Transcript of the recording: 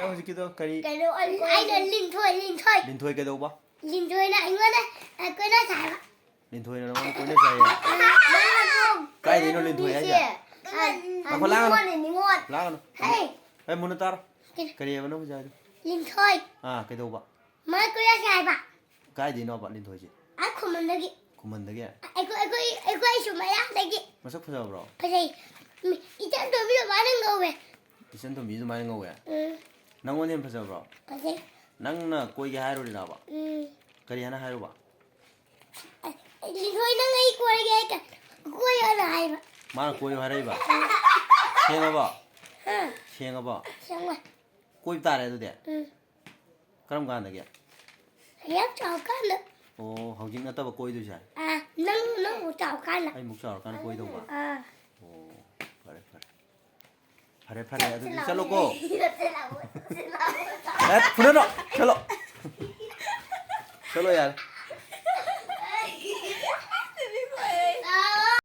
ꯍꯧꯖꯤꯛꯀꯤꯗꯣ ꯀꯔꯤ ꯑꯩꯅ ꯂꯤꯟꯊꯣꯏ ꯂꯤꯟꯊꯣꯏ ꯀꯩꯗꯧꯕ ꯂꯤꯟꯊꯣꯏꯅ ꯑꯩꯉꯣꯟꯗ ꯀꯣꯏꯅꯁꯦ ꯍꯥꯏꯕ ꯂꯤꯟꯊꯣꯏꯅ ꯅꯉꯣꯟꯗ ꯀꯣꯏꯅꯁꯦ ꯍꯥꯏꯌꯦ ꯀꯥꯏꯗꯩꯅꯣ ꯂꯤꯟꯊꯣꯏ ꯍꯥꯏꯁꯦ ꯉꯥꯏꯈꯣ ꯂꯥꯡꯒꯅꯨ ꯑꯩ ꯃꯨꯟꯅ ꯇꯥꯔꯣ ꯀꯔꯤ ꯍꯥꯏꯕꯅꯣ ꯍꯧꯖꯤꯛ ꯍꯥꯏꯗꯣ ꯂꯤꯟꯊꯣꯏ ꯀꯩꯗꯧꯕ ꯃꯥ ꯀꯣꯏꯅꯁꯦ ꯍꯥꯏꯕ ꯀꯥꯏꯗꯩꯅꯣꯕ ꯂꯤꯟꯊꯣꯏꯁꯦ ꯈꯨꯃꯟꯗꯒꯤ ꯈꯨꯃꯟꯗꯒꯤ ꯑꯩꯈꯣꯏ ꯁꯨꯃꯥꯏꯌꯥꯗꯒꯤ ꯃꯁꯛ ꯐꯖꯕ꯭ꯔꯣ ꯐꯖꯩ ꯏꯆꯟ ꯇꯣꯝꯕꯤ ꯑꯗꯨꯃꯥꯏꯅ ꯉꯧꯋꯦ ꯏꯆꯟ ꯇꯣꯝꯕꯤ ꯑꯗꯨꯃꯥꯏꯅ ꯉꯧꯋꯦ ꯅꯪꯉꯣꯟꯗ ꯍꯦꯟꯅ ꯐꯖꯕ꯭ꯔോ ꯐꯖꯩ ꯅꯪꯅ ꯀꯣꯏꯒꯦ ꯍꯥꯏꯔꯨꯔꯤꯔꯕ ꯀꯔꯤ ꯍꯥꯏꯅ ꯍꯥꯏꯔꯨꯕ ꯂꯤꯟꯊꯣꯏ ꯅꯪ ꯑꯩ ꯀꯣꯏꯒꯦ ꯀꯣꯏꯌꯣꯅ ꯍꯥꯏꯕ ꯃꯥꯅ ꯀꯣꯏꯌꯨ ꯍꯥꯏꯔꯛꯏꯕ ꯁꯦꯡꯉꯕꯣ ꯁꯦꯡꯉꯕꯣ ꯁꯦꯡꯉꯣꯏ ꯀꯣꯏꯕ ꯇꯥꯔꯦ ꯑꯗꯨꯗꯤ ꯀꯔꯝ ꯀꯥꯟꯗꯒꯤ ꯍꯌꯦꯡ ꯆꯥꯎꯀꯥꯟꯗ ꯑꯣ ꯍꯧꯖꯤꯛ ꯅꯠꯇꯕ ꯀꯣꯏꯗꯣꯏꯁꯦ ꯅꯪ ꯆꯥꯎꯀꯥꯟꯗ ꯑꯩꯃꯨꯛ ꯆꯥꯎꯔꯀꯥꯟꯗ ꯀꯣꯏꯗꯧꯕ ꯑꯣ ꯐꯔꯦ ꯑꯗꯨꯗꯤ ꯆꯠꯂꯣꯀꯣ ꯐꯨꯅꯅꯣ ꯆꯠꯂꯣ ꯆꯠꯂꯣ ꯌꯥꯔꯦ